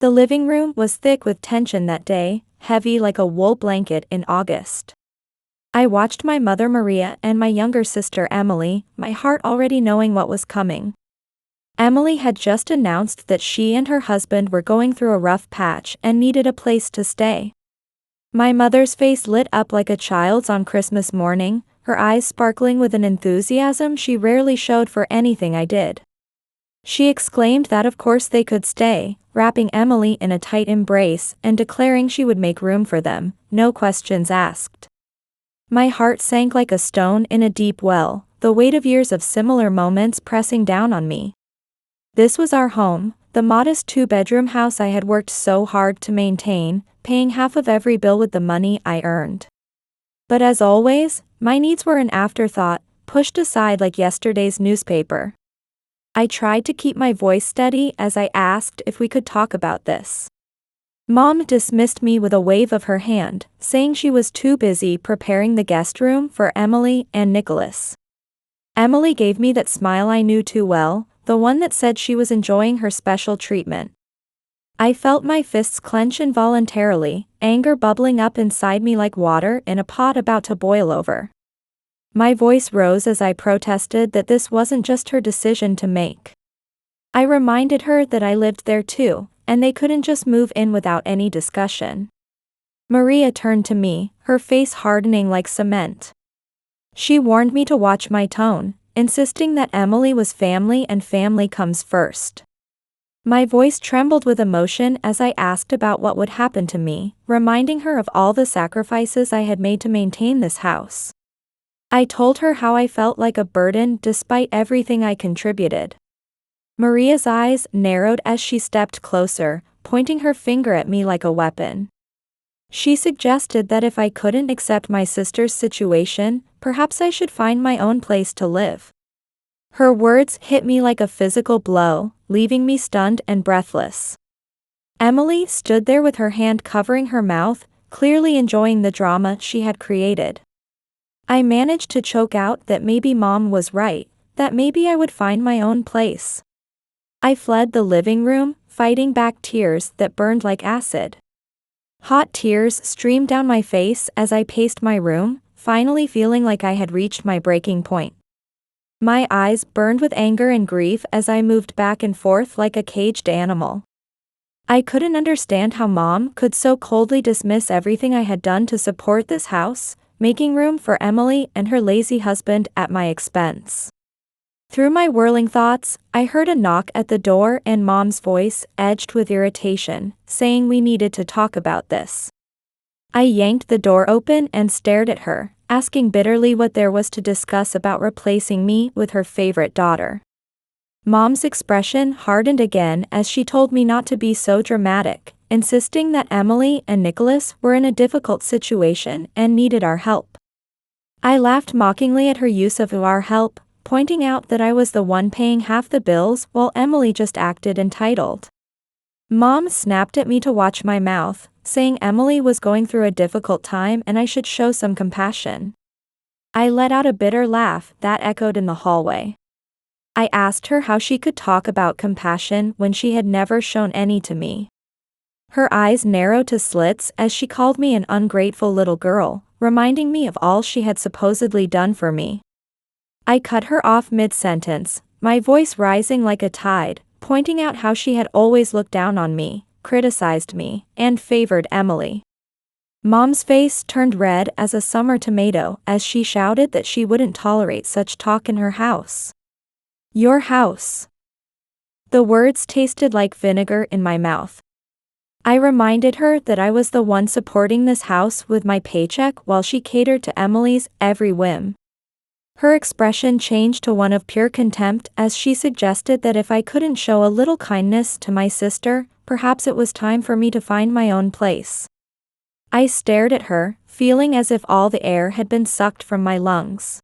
The living room was thick with tension that day, heavy like a wool blanket in August. I watched my mother Maria and my younger sister Emily, my heart already knowing what was coming. Emily had just announced that she and her husband were going through a rough patch and needed a place to stay. My mother's face lit up like a child's on Christmas morning, her eyes sparkling with an enthusiasm she rarely showed for anything I did. She exclaimed that of course they could stay, wrapping Emily in a tight embrace and declaring she would make room for them, no questions asked. My heart sank like a stone in a deep well, the weight of years of similar moments pressing down on me. This was our home, the modest two-bedroom house I had worked so hard to maintain, paying half of every bill with the money I earned. But as always, my needs were an afterthought, pushed aside like yesterday's newspaper. I tried to keep my voice steady as I asked if we could talk about this. Mom dismissed me with a wave of her hand, saying she was too busy preparing the guest room for Emily and Nicholas. Emily gave me that smile I knew too well, the one that said she was enjoying her special treatment. I felt my fists clench involuntarily, anger bubbling up inside me like water in a pot about to boil over. My voice rose as I protested that this wasn't just her decision to make. I reminded her that I lived there too, and they couldn't just move in without any discussion. Maria turned to me, her face hardening like cement. She warned me to watch my tone, insisting that Emily was family and family comes first. My voice trembled with emotion as I asked about what would happen to me, reminding her of all the sacrifices I had made to maintain this house. I told her how I felt like a burden despite everything I contributed. Maria's eyes narrowed as she stepped closer, pointing her finger at me like a weapon. She suggested that if I couldn't accept my sister's situation, perhaps I should find my own place to live. Her words hit me like a physical blow, leaving me stunned and breathless. Emily stood there with her hand covering her mouth, clearly enjoying the drama she had created. I managed to choke out that maybe Mom was right, that maybe I would find my own place. I fled the living room, fighting back tears that burned like acid. Hot tears streamed down my face as I paced my room, finally feeling like I had reached my breaking point. My eyes burned with anger and grief as I moved back and forth like a caged animal. I couldn't understand how Mom could so coldly dismiss everything I had done to support this house, making room for Emily and her lazy husband at my expense. Through my whirling thoughts, I heard a knock at the door and Mom's voice, edged with irritation, saying we needed to talk about this. I yanked the door open and stared at her, asking bitterly what there was to discuss about replacing me with her favorite daughter. Mom's expression hardened again as she told me not to be so dramatic, insisting that Emily and Nicholas were in a difficult situation and needed our help. I laughed mockingly at her use of our help, pointing out that I was the one paying half the bills while Emily just acted entitled. Mom snapped at me to watch my mouth, saying Emily was going through a difficult time and I should show some compassion. I let out a bitter laugh that echoed in the hallway. I asked her how she could talk about compassion when she had never shown any to me. Her eyes narrowed to slits as she called me an ungrateful little girl, reminding me of all she had supposedly done for me. I cut her off mid-sentence, my voice rising like a tide, pointing out how she had always looked down on me, criticized me, and favored Emily. Mom's face turned red as a summer tomato as she shouted that she wouldn't tolerate such talk in her house. Your house. The words tasted like vinegar in my mouth. I reminded her that I was the one supporting this house with my paycheck while she catered to Emily's every whim. Her expression changed to one of pure contempt as she suggested that if I couldn't show a little kindness to my sister, perhaps it was time for me to find my own place. I stared at her, feeling as if all the air had been sucked from my lungs.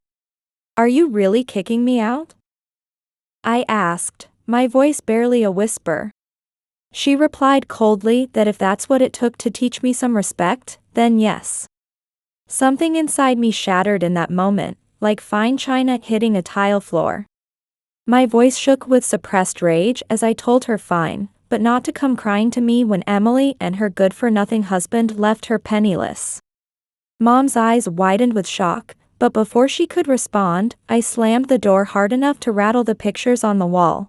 Are you really kicking me out? I asked, my voice barely a whisper. She replied coldly that if that's what it took to teach me some respect, then yes. Something inside me shattered in that moment, like fine china hitting a tile floor. My voice shook with suppressed rage as I told her fine, but not to come crying to me when Emily and her good-for-nothing husband left her penniless. Mom's eyes widened with shock, but before she could respond, I slammed the door hard enough to rattle the pictures on the wall.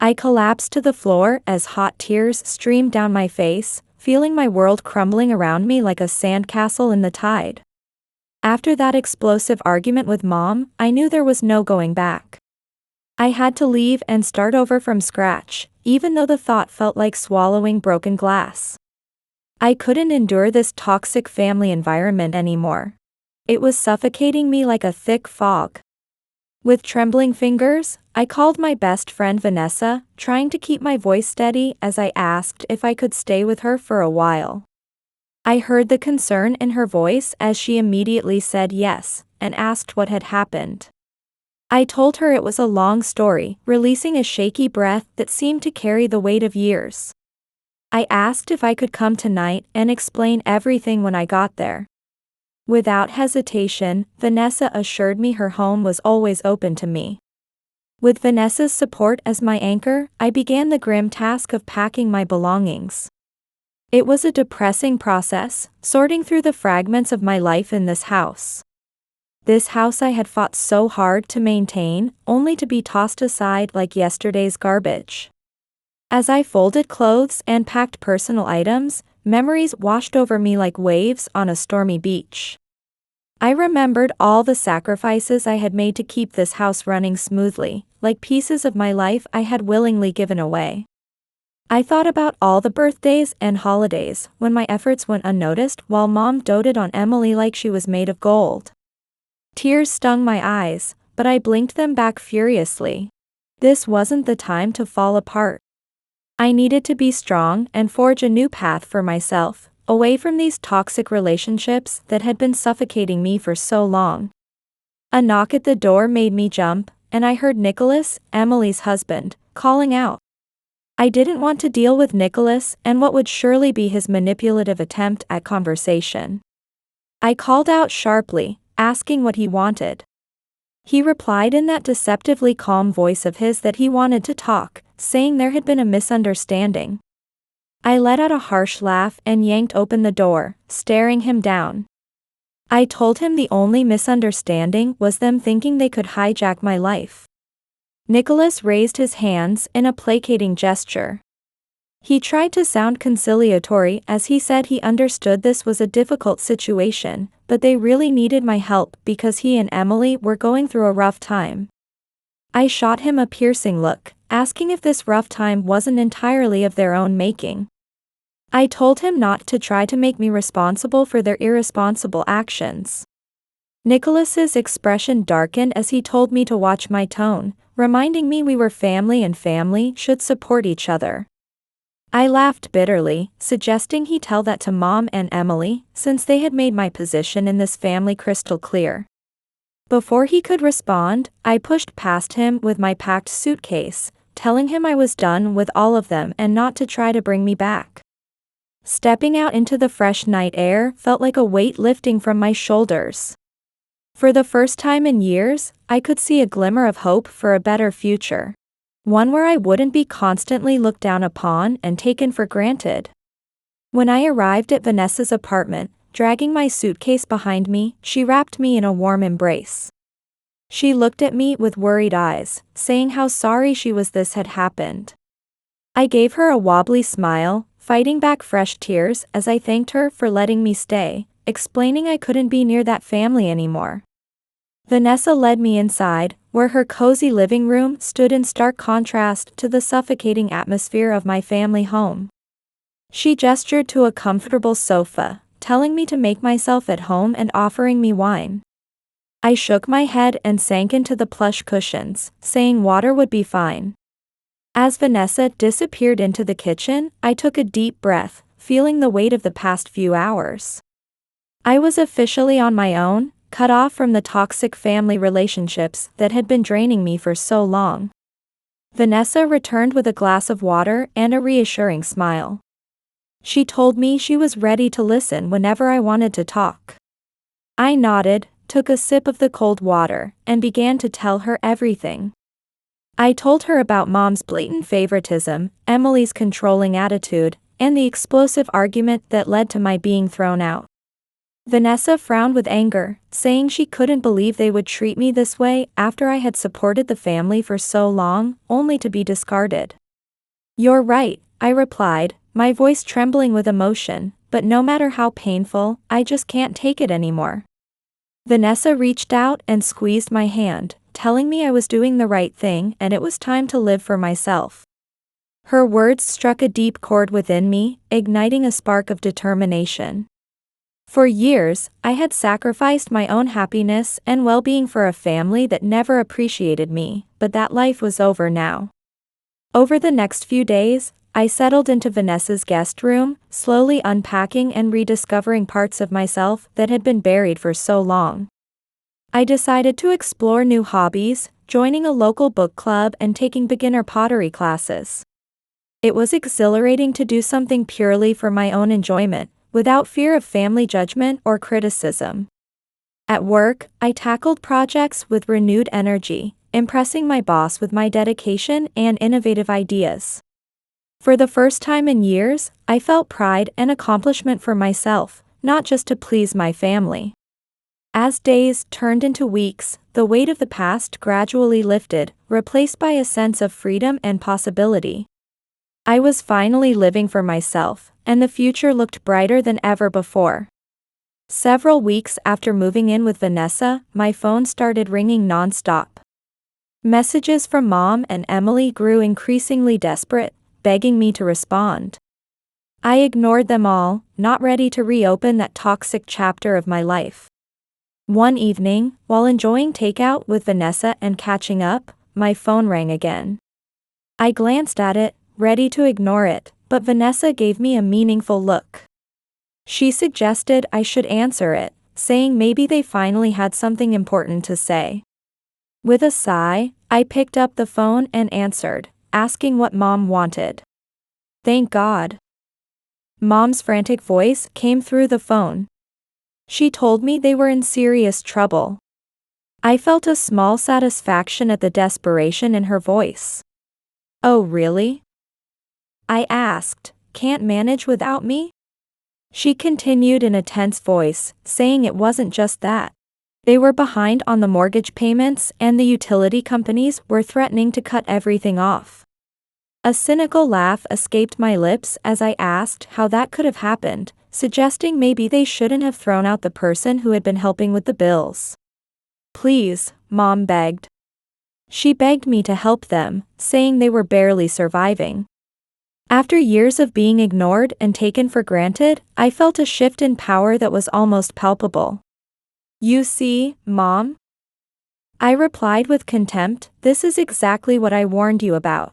I collapsed to the floor as hot tears streamed down my face, feeling my world crumbling around me like a sandcastle in the tide. After that explosive argument with Mom, I knew there was no going back. I had to leave and start over from scratch, even though the thought felt like swallowing broken glass. I couldn't endure this toxic family environment anymore. It was suffocating me like a thick fog. With trembling fingers, I called my best friend Vanessa, trying to keep my voice steady as I asked if I could stay with her for a while. I heard the concern in her voice as she immediately said yes, and asked what had happened. I told her it was a long story, releasing a shaky breath that seemed to carry the weight of years. I asked if I could come tonight and explain everything when I got there. Without hesitation, Vanessa assured me her home was always open to me. With Vanessa's support as my anchor, I began the grim task of packing my belongings. It was a depressing process, sorting through the fragments of my life in this house. This house I had fought so hard to maintain, only to be tossed aside like yesterday's garbage. As I folded clothes and packed personal items, memories washed over me like waves on a stormy beach. I remembered all the sacrifices I had made to keep this house running smoothly, like pieces of my life I had willingly given away. I thought about all the birthdays and holidays when my efforts went unnoticed while Mom doted on Emily like she was made of gold. Tears stung my eyes, but I blinked them back furiously. This wasn't the time to fall apart. I needed to be strong and forge a new path for myself, away from these toxic relationships that had been suffocating me for so long. A knock at the door made me jump, and I heard Nicholas, Emily's husband, calling out. I didn't want to deal with Nicholas and what would surely be his manipulative attempt at conversation. I called out sharply, asking what he wanted. He replied in that deceptively calm voice of his that he wanted to talk, saying there had been a misunderstanding. I let out a harsh laugh and yanked open the door, staring him down. I told him the only misunderstanding was them thinking they could hijack my life. Nicholas raised his hands in a placating gesture. He tried to sound conciliatory as he said he understood this was a difficult situation, but they really needed my help because he and Emily were going through a rough time. I shot him a piercing look, asking if this rough time wasn't entirely of their own making. I told him not to try to make me responsible for their irresponsible actions. Nicholas's expression darkened as he told me to watch my tone, reminding me we were family and family should support each other. I laughed bitterly, suggesting he tell that to Mom and Emily, since they had made my position in this family crystal clear. Before he could respond, I pushed past him with my packed suitcase, telling him I was done with all of them and not to try to bring me back. Stepping out into the fresh night air felt like a weight lifting from my shoulders. For the first time in years, I could see a glimmer of hope for a better future. One where I wouldn't be constantly looked down upon and taken for granted. When I arrived at Vanessa's apartment, dragging my suitcase behind me, she wrapped me in a warm embrace. She looked at me with worried eyes, saying how sorry she was this had happened. I gave her a wobbly smile, fighting back fresh tears as I thanked her for letting me stay, explaining I couldn't be near that family anymore. Vanessa led me inside, where her cozy living room stood in stark contrast to the suffocating atmosphere of my family home. She gestured to a comfortable sofa, telling me to make myself at home and offering me wine. I shook my head and sank into the plush cushions, saying water would be fine. As Vanessa disappeared into the kitchen, I took a deep breath, feeling the weight of the past few hours. I was officially on my own, cut off from the toxic family relationships that had been draining me for so long. Vanessa returned with a glass of water and a reassuring smile. She told me she was ready to listen whenever I wanted to talk. I nodded, took a sip of the cold water, and began to tell her everything. I told her about Mom's blatant favoritism, Emily's controlling attitude, and the explosive argument that led to my being thrown out. Vanessa frowned with anger, saying she couldn't believe they would treat me this way after I had supported the family for so long, only to be discarded. "You're right," I replied, my voice trembling with emotion, "but no matter how painful, I just can't take it anymore." Vanessa reached out and squeezed my hand, telling me I was doing the right thing and it was time to live for myself. Her words struck a deep chord within me, igniting a spark of determination. For years, I had sacrificed my own happiness and well-being for a family that never appreciated me, but that life was over now. Over the next few days, I settled into Vanessa's guest room, slowly unpacking and rediscovering parts of myself that had been buried for so long. I decided to explore new hobbies, joining a local book club and taking beginner pottery classes. It was exhilarating to do something purely for my own enjoyment, without fear of family judgment or criticism. At work, I tackled projects with renewed energy, impressing my boss with my dedication and innovative ideas. For the first time in years, I felt pride and accomplishment for myself, not just to please my family. As days turned into weeks, the weight of the past gradually lifted, replaced by a sense of freedom and possibility. I was finally living for myself, and the future looked brighter than ever before. Several weeks after moving in with Vanessa, my phone started ringing non-stop. Messages from Mom and Emily grew increasingly desperate, begging me to respond. I ignored them all, not ready to reopen that toxic chapter of my life. One evening, while enjoying takeout with Vanessa and catching up, my phone rang again. I glanced at it, ready to ignore it, but Vanessa gave me a meaningful look. She suggested I should answer it, saying maybe they finally had something important to say. With a sigh, I picked up the phone and answered, asking what Mom wanted. "Thank God." Mom's frantic voice came through the phone. She told me they were in serious trouble. I felt a small satisfaction at the desperation in her voice. "Oh, really?" I asked, "Can't manage without me?" She continued in a tense voice, saying it wasn't just that. They were behind on the mortgage payments and the utility companies were threatening to cut everything off. A cynical laugh escaped my lips as I asked how that could have happened, suggesting maybe they shouldn't have thrown out the person who had been helping with the bills. "Please," Mom begged. She begged me to help them, saying they were barely surviving. After years of being ignored and taken for granted, I felt a shift in power that was almost palpable. "You see, Mom?" I replied with contempt, "This is exactly what I warned you about.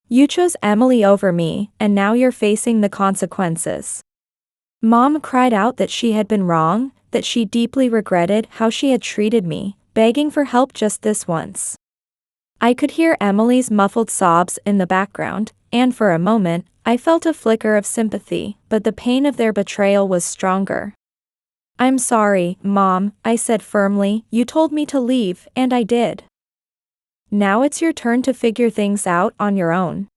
You chose Emily over me, and now you're facing the consequences." Mom cried out that she had been wrong, that she deeply regretted how she had treated me, begging for help just this once. I could hear Emily's muffled sobs in the background, and for a moment, I felt a flicker of sympathy, but the pain of their betrayal was stronger. "I'm sorry, Mom," I said firmly, "you told me to leave, and I did. Now it's your turn to figure things out on your own."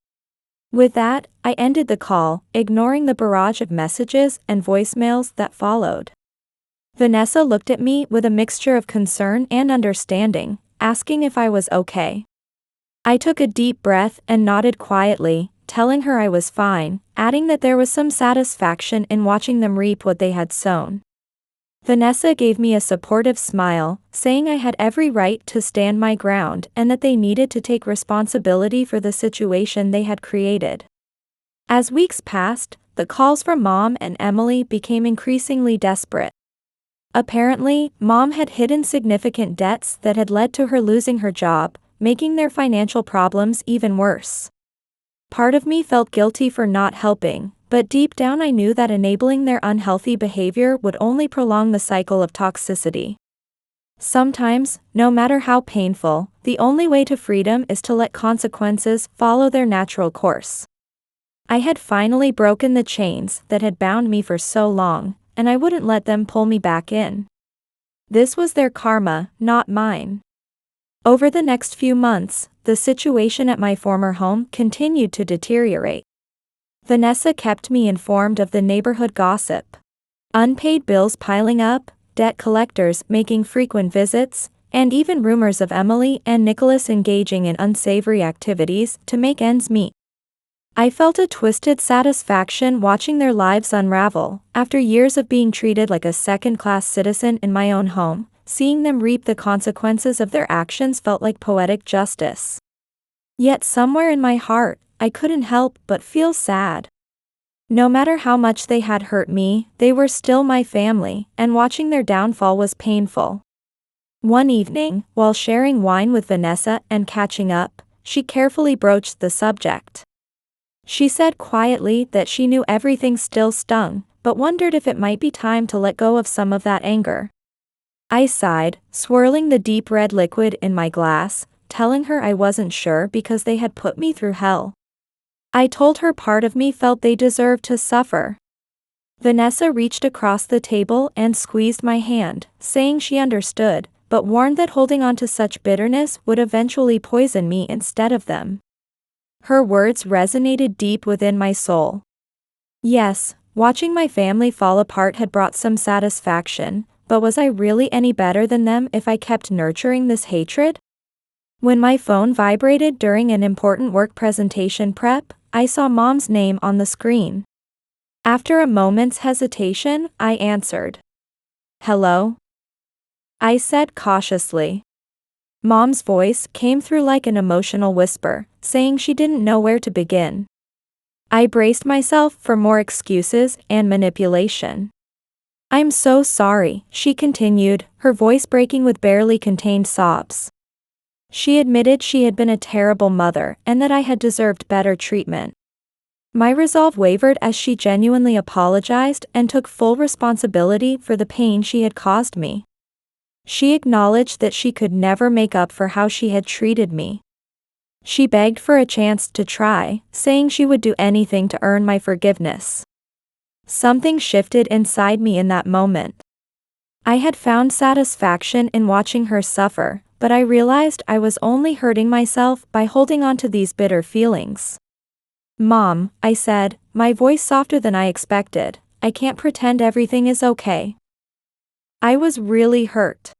With that, I ended the call, ignoring the barrage of messages and voicemails that followed. Vanessa looked at me with a mixture of concern and understanding, asking if I was okay. I took a deep breath and nodded quietly, telling her I was fine, adding that there was some satisfaction in watching them reap what they had sown. Vanessa gave me a supportive smile, saying I had every right to stand my ground and that they needed to take responsibility for the situation they had created. As weeks passed, the calls from Mom and Emily became increasingly desperate. Apparently, Mom had hidden significant debts that had led to her losing her job, making their financial problems even worse. Part of me felt guilty for not helping, but deep down I knew that enabling their unhealthy behavior would only prolong the cycle of toxicity. Sometimes, no matter how painful, the only way to freedom is to let consequences follow their natural course. I had finally broken the chains that had bound me for so long, and I wouldn't let them pull me back in. This was their karma, not mine. Over the next few months, the situation at my former home continued to deteriorate. Vanessa kept me informed of the neighborhood gossip. Unpaid bills piling up, debt collectors making frequent visits, and even rumors of Emily and Nicholas engaging in unsavory activities to make ends meet. I felt a twisted satisfaction watching their lives unravel. After years of being treated like a second-class citizen in my own home, seeing them reap the consequences of their actions felt like poetic justice. Yet somewhere in my heart, I couldn't help but feel sad. No matter how much they had hurt me, they were still my family, and watching their downfall was painful. One evening, while sharing wine with Vanessa and catching up, she carefully broached the subject. She said quietly that she knew everything still stung, but wondered if it might be time to let go of some of that anger. I sighed, swirling the deep red liquid in my glass, telling her I wasn't sure because they had put me through hell. I told her part of me felt they deserved to suffer. Vanessa reached across the table and squeezed my hand, saying she understood, but warned that holding on to such bitterness would eventually poison me instead of them. Her words resonated deep within my soul. Yes, watching my family fall apart had brought some satisfaction, but was I really any better than them if I kept nurturing this hatred? When my phone vibrated during an important work presentation prep, I saw Mom's name on the screen. After a moment's hesitation, I answered. "Hello?" I said cautiously. Mom's voice came through like an emotional whisper, saying she didn't know where to begin. I braced myself for more excuses and manipulation. "I'm so sorry," she continued, her voice breaking with barely contained sobs. She admitted she had been a terrible mother and that I had deserved better treatment. My resolve wavered as she genuinely apologized and took full responsibility for the pain she had caused me. She acknowledged that she could never make up for how she had treated me. She begged for a chance to try, saying she would do anything to earn my forgiveness. Something shifted inside me in that moment. I had found satisfaction in watching her suffer, but I realized I was only hurting myself by holding on to these bitter feelings. "Mom," I said, my voice softer than I expected, "I can't pretend everything is okay." I was really hurt.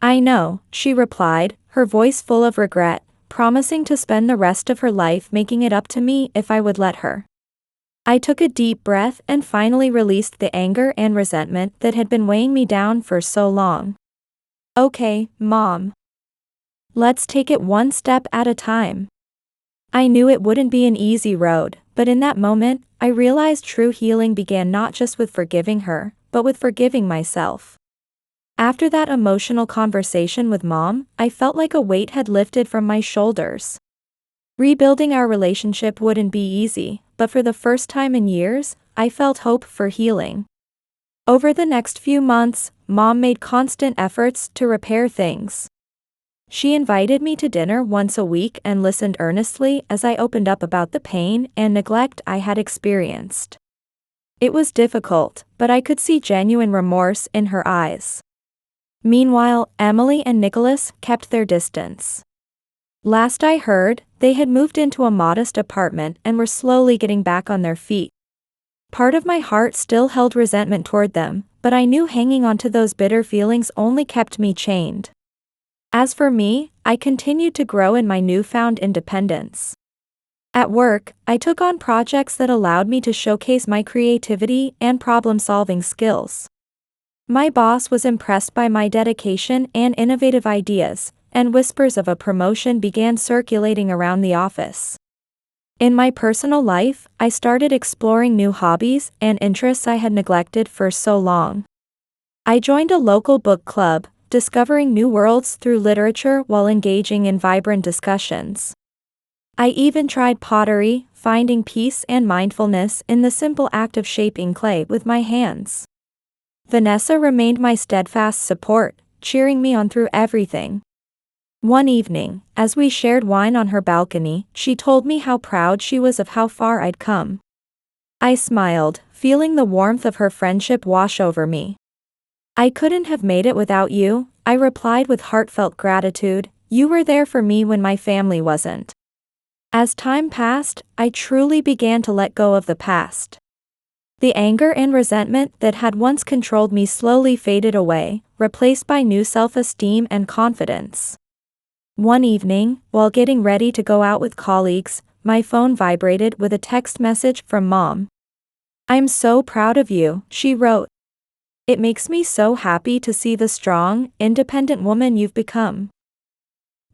"I know," she replied, her voice full of regret, promising to spend the rest of her life making it up to me if I would let her. I took a deep breath and finally released the anger and resentment that had been weighing me down for so long. "Okay, Mom. Let's take it one step at a time." I knew it wouldn't be an easy road, but in that moment, I realized true healing began not just with forgiving her, but with forgiving myself. After that emotional conversation with Mom, I felt like a weight had lifted from my shoulders. Rebuilding our relationship wouldn't be easy, but for the first time in years, I felt hope for healing. Over the next few months, Mom made constant efforts to repair things. She invited me to dinner once a week and listened earnestly as I opened up about the pain and neglect I had experienced. It was difficult, but I could see genuine remorse in her eyes. Meanwhile, Emily and Nicholas kept their distance. Last I heard, they had moved into a modest apartment and were slowly getting back on their feet. Part of my heart still held resentment toward them, but I knew hanging on to those bitter feelings only kept me chained. As for me, I continued to grow in my newfound independence. At work, I took on projects that allowed me to showcase my creativity and problem-solving skills. My boss was impressed by my dedication and innovative ideas, and whispers of a promotion began circulating around the office. In my personal life, I started exploring new hobbies and interests I had neglected for so long. I joined a local book club, discovering new worlds through literature while engaging in vibrant discussions. I even tried pottery, finding peace and mindfulness in the simple act of shaping clay with my hands. Vanessa remained my steadfast support, cheering me on through everything. One evening, as we shared wine on her balcony, she told me how proud she was of how far I'd come. I smiled, feeling the warmth of her friendship wash over me. "I couldn't have made it without you," I replied with heartfelt gratitude, You were there for me when my family wasn't. As time passed, I truly began to let go of the past. The anger and resentment that had once controlled me slowly faded away, replaced by new self-esteem and confidence. One evening, while getting ready to go out with colleagues, my phone vibrated with a text message from Mom. "I'm so proud of you," she wrote. "It makes me so happy to see the strong, independent woman you've become.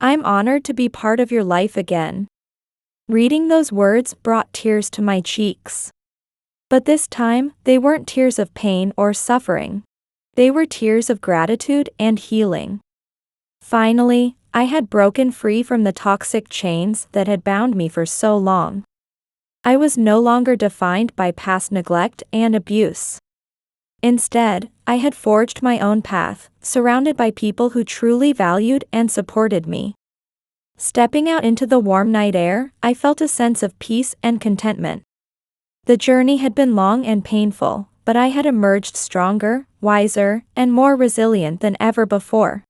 I'm honored to be part of your life again." Reading those words brought tears to my cheeks. But this time, they weren't tears of pain or suffering. They were tears of gratitude and healing. Finally, I had broken free from the toxic chains that had bound me for so long. I was no longer defined by past neglect and abuse. Instead, I had forged my own path, surrounded by people who truly valued and supported me. Stepping out into the warm night air, I felt a sense of peace and contentment. The journey had been long and painful, but I had emerged stronger, wiser, and more resilient than ever before.